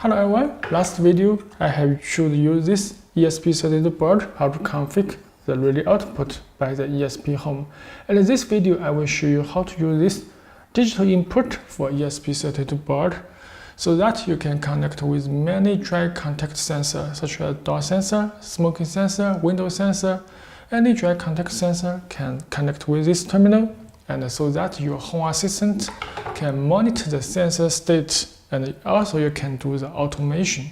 Hello everyone, last video I have showed you this ESP32 board, how to configure the relay output by the ESPHome. And in this video I will show you how to use this digital input for ESP32 board so that you can connect with many dry contact sensors such as door sensor, smoking sensor, window sensor. Any dry contact sensor can connect with this terminal, and so that your home assistant can monitor the sensor state. And also you can do the automation,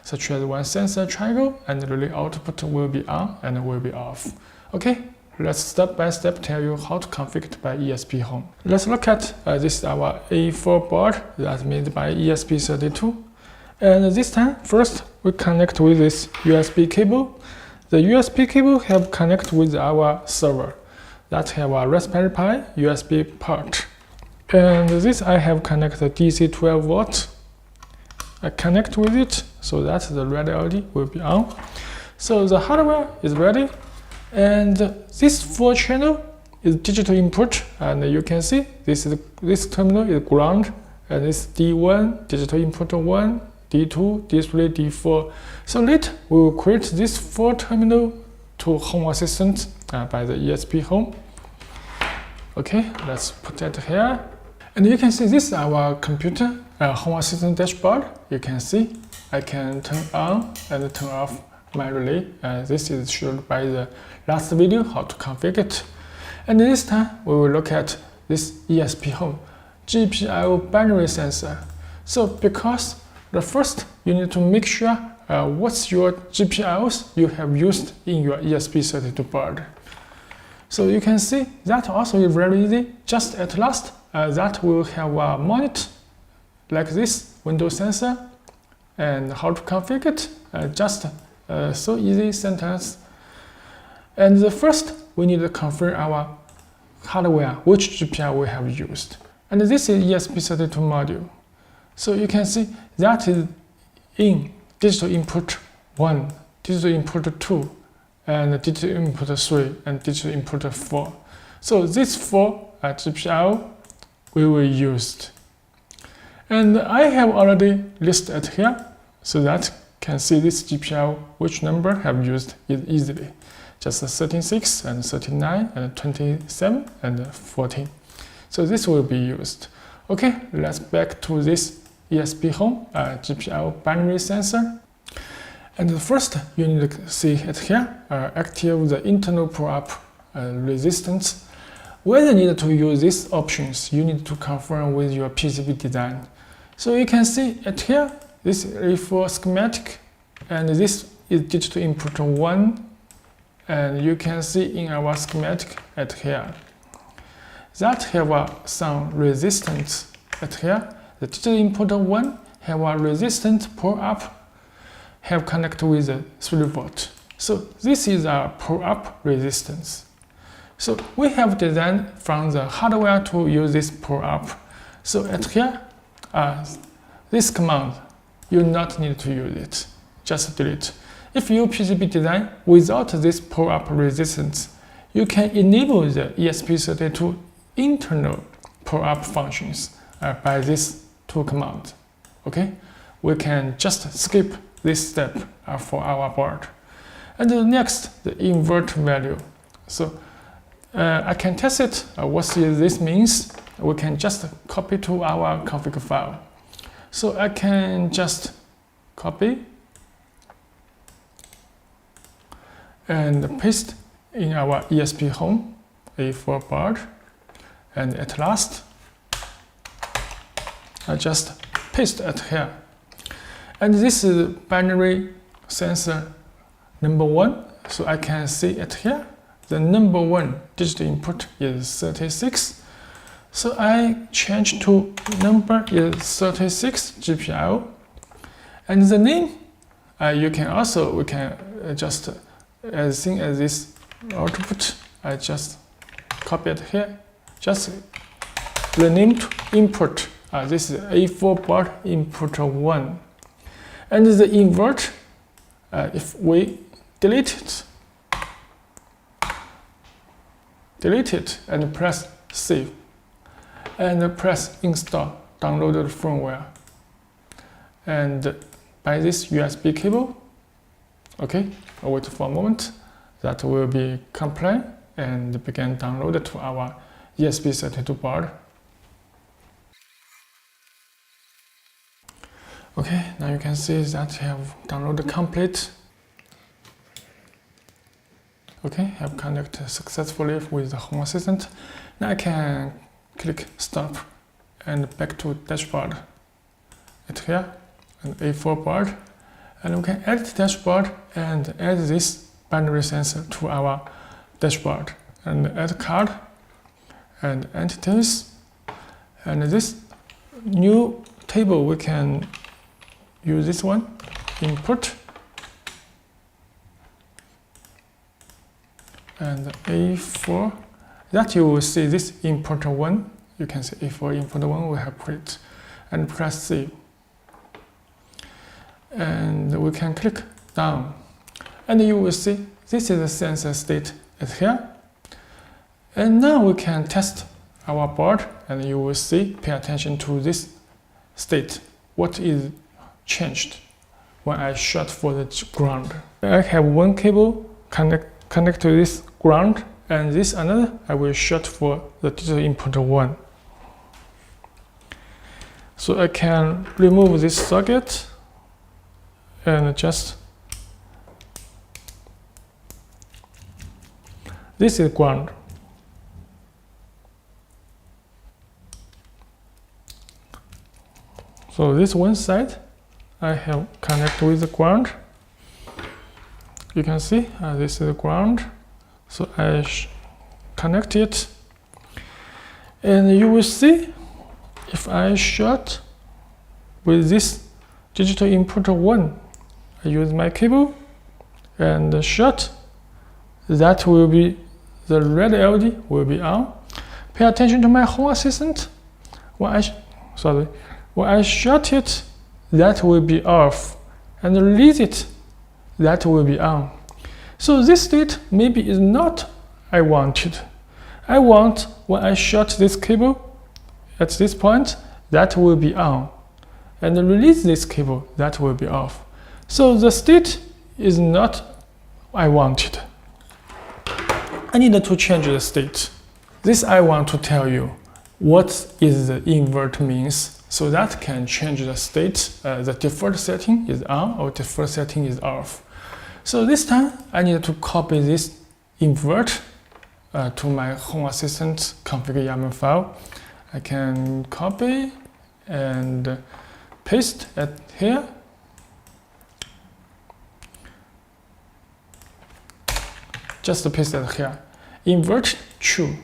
such as when sensor trigger and the relay output will be on and will be off. Okay, let's step by step tell you how to configure it by ESPHome. Let's look at this is our A4 board that's made by ESP32. And this time, first we connect with this USB cable. The USB cable have connect with our server that have a Raspberry Pi USB port. And this I have connected DC 12 volt. I connect with it so that the red LED will be on. So the hardware is ready, and this 4 channel is digital input, and you can see this terminal is ground, and this D1 digital input 1, D2, D3, D4. So later we will create this 4 terminal to home assistant by the ESPHome. Okay, let's put that here. And you can see this is our computer home assistant dashboard. You can see I can turn on and turn off my relay. This is shown by the last video how to configure it. And this time we will look at this ESPHome gpio binary sensor. So because the first you need to make sure what's your GPIOs you have used in your ESP32 board. So you can see that also is very easy. Just at last that will have a monitor like this window sensor, and how to configure it, just so easy sentence. And the first we need to configure our hardware, which GPIO we have used. And this is ESP32 module. So you can see that is in digital input 1, digital input 2, and digital input 3, and digital input 4. So these 4 GPIO we will use. And I have already listed here so that can see this GPIO which number have used it easily. Just 36 and 39 and 27 and 14. So this will be used. Okay, let's back to this ESPHome GPIO binary sensor. And first you need to see it here, active the internal pull-up resistance. Whether you need to use these options, you need to confirm with your PCB design. So you can see it here, this is for schematic, and this is digital input 1, and you can see in our schematic at here that have some resistance at here. The digital input 1 have a resistance pull-up, have connected with the 3 volt. So this is a pull-up resistance. So we have designed from the hardware to use this pull-up. So at here, this command, you not need to use it, just delete. If you PCB design without this pull-up resistance, you can enable the ESP32 internal pull-up functions by these 2 commands. Okay, we can just skip this step for our board. And the next, the invert value. So I can test it. What this means? We can just copy to our config file. So I can just copy and paste in our ESPHome A4 board. And at last, I just paste it here. And this is binary sensor number 1. So I can see it here. The number 1 digital input is 36. So I change to number is 36 GPIO. And the name, we can just, as soon as this output, I just copy it here. Just rename to input. This is A4 board input 1. And the invert, if we delete it and press save and press install downloaded firmware, and by this USB cable. Okay, I'll wait for a moment. That will be complete and begin download to our ESP32 board. Okay, now you can see that I have downloaded complete. Okay, I have connected successfully with the Home Assistant. Now I can click stop and back to dashboard. It's here, an A4 board. And we can edit dashboard and add this binary sensor to our dashboard. And add card and entities. And this new table, we can use this one, input. And A4, that you will see this input 1. You can see A4 input 1 we have put it. And press save. And we can click down. And you will see this is the sensor state is here. And now we can test our board, and you will see, pay attention to this state. What is changed when I shut for the ground? I have one cable connect to this ground, and this another I will shut for the digital input 1. So I can remove this socket and just this is ground. So this one side I have connected with the ground. You can see this is the ground. So I connect it, and you will see if I shut with this digital input 1, I use my cable and shut, that will be the red LED will be on. Pay attention to my Home Assistant. When I shut it, that will be off, and release it, that will be on. So this state maybe is not I wanted. I want when I shut this cable at this point, that will be on, and release this cable, that will be off. So the state is not I wanted. I need to change the state. This I want to tell you what is the invert means, so that can change the state. The default setting is on or default setting is off. So this time I need to copy this invert to my Home Assistant config YAML file. I can copy and paste it here. Just paste it here. Invert true.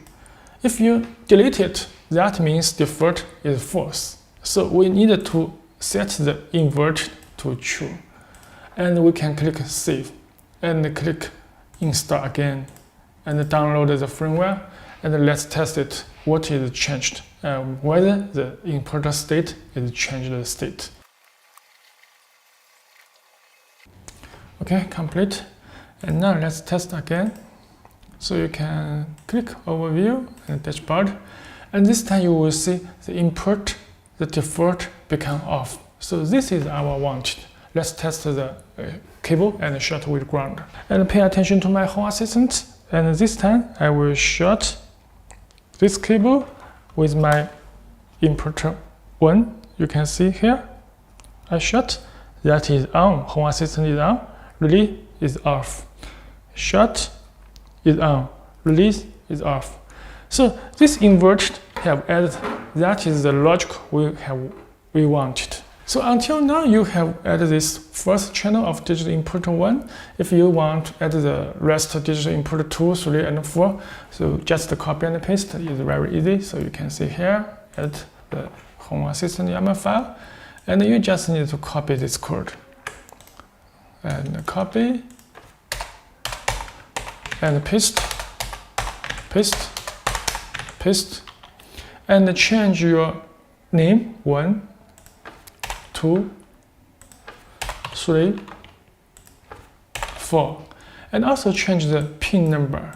If you delete it, that means default is false. So we need to set the invert to true. And we can click save and click install again and download the firmware, and let's test it what is changed, whether the input state is changed the state. Okay, complete. And now let's test again. So you can click overview and dashboard, and this time you will see the input, the default become off. So this is our wanted. Let's test the cable and shut with ground. And pay attention to my Home Assistant. And this time I will shut this cable with my input 1. You can see here. I shut. That is on. Home Assistant is on. Release is off. Shut is on. Release is off. So this invert have added. That is the logic we wanted. So until now, you have added this first channel of digital input 1. If you want to add the rest of digital input 2, 3, and 4, so just copy and paste is very easy. So you can see here at the Home Assistant YAML file, and you just need to copy this code. And copy, and paste, paste, paste, and change your name 1, 2, 3, 4, and also change the pin number.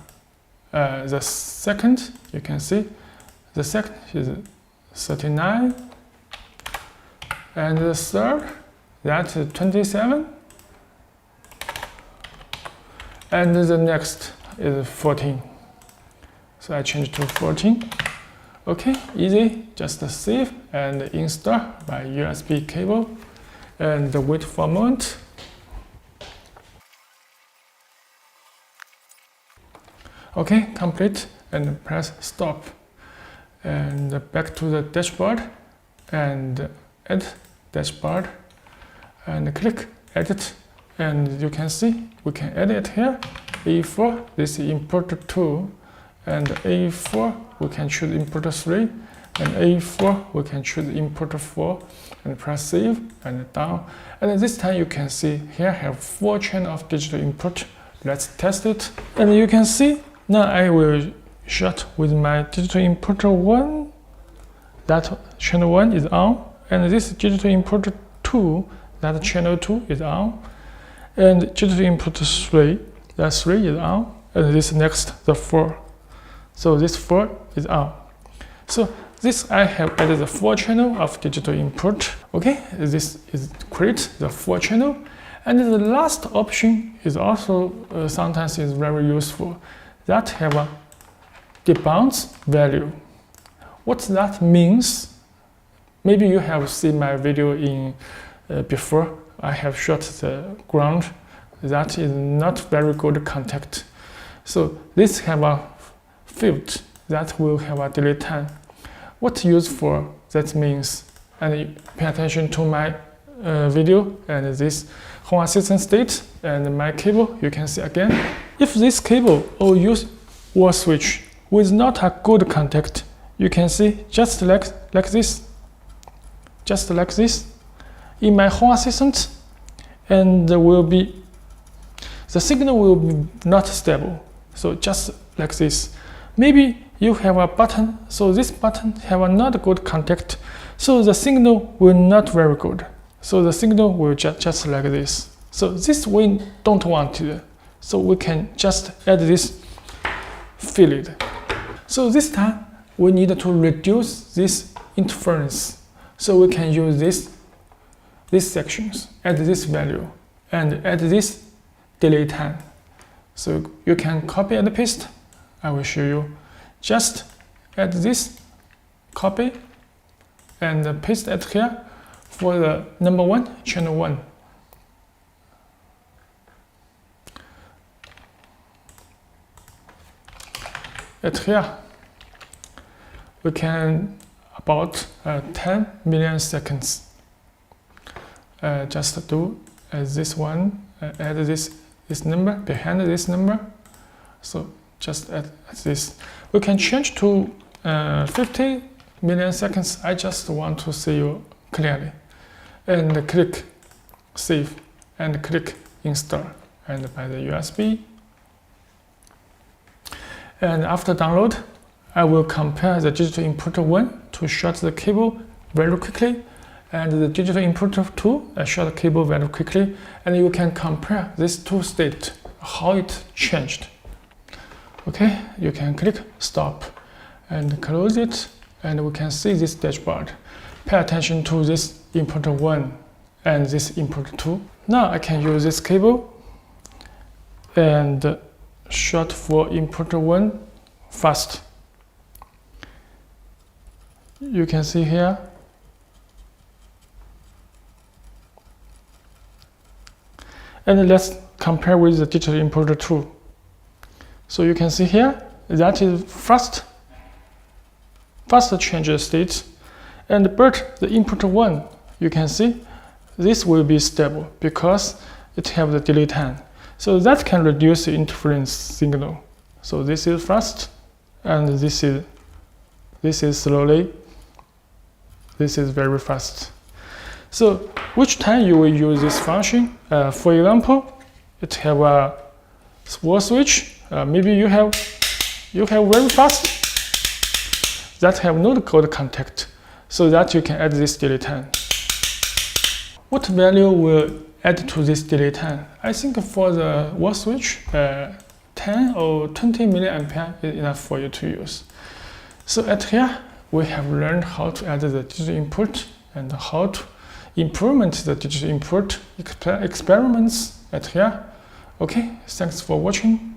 The second, you can see, the second is 39, and the third That's 27. And the next is 14. So I change to 14. Okay, easy. Just save and install by USB cable and wait for a moment. Okay, complete, and press stop. And back to the dashboard and add dashboard and click edit. And you can see we can edit here. A4, this is import 2, and A4 we can choose import 3, and A4 we can choose import 4, and press save and down. And this time you can see here I have 4 channels of digital input. Let's test it. And you can see now I will shot with my digital input 1. That channel 1 is on, and this digital input 2, that channel 2 is on, and digital input 3, that 3 is on, and this next, the 4. So this 4 is on. So this I have added the 4 channel of digital input. Okay, this is create the 4 channel. And the last option is also sometimes is very useful. That have a debounce value. What that means, maybe you have seen my video in before. I have shot the ground. That is not very good contact. So this have a field that will have a delay time. What use for that means, and pay attention to my video and this Home Assistant state and my cable. You can see again, if this cable or use wall switch with not a good contact, you can see just like this, just like this in my Home Assistant, and the signal will be not stable. So just like this. Maybe you have a button, so this button have a not good contact, so the signal will not very good. So the signal will just like this. So this we don't want it. So we can just add this field. So this time we need to reduce this interference. So we can use these sections, add this value, and add this delay time. So you can copy and paste. I will show you. Just add this, copy, and paste it here for the number 1, channel 1. At here, we can about 10 milliseconds. Just do this one, add this number behind this number. So just add this. We can change to 50 milliseconds. I just want to see you clearly. And click save and click install and by the USB. And after download, I will compare the digital input 1 to short the cable very quickly, and the digital input 2 short the cable very quickly, and you can compare these two states, how it changed. Okay, you can click stop and close it, and we can see this dashboard. Pay attention to this input 1 and this input 2. Now I can use this cable and short for input 1 fast. You can see here. And let's compare with the digital input 2. So you can see here, that is fast change the state. But the input 1, you can see, this will be stable because it have the delay time. So that can reduce the interference signal. So this is fast, and this is slowly. This is very fast. So which time you will use this function? For example, it have a wall switch. Maybe you have very fast that have no code contact, so that you can add this delay time. What value will add to this delay time? I think for the wall switch, 10 or 20 milliampere is enough for you to use. So at here, we have learned how to add the digital input and how to implement the digital input experiments at here. Okay, thanks for watching.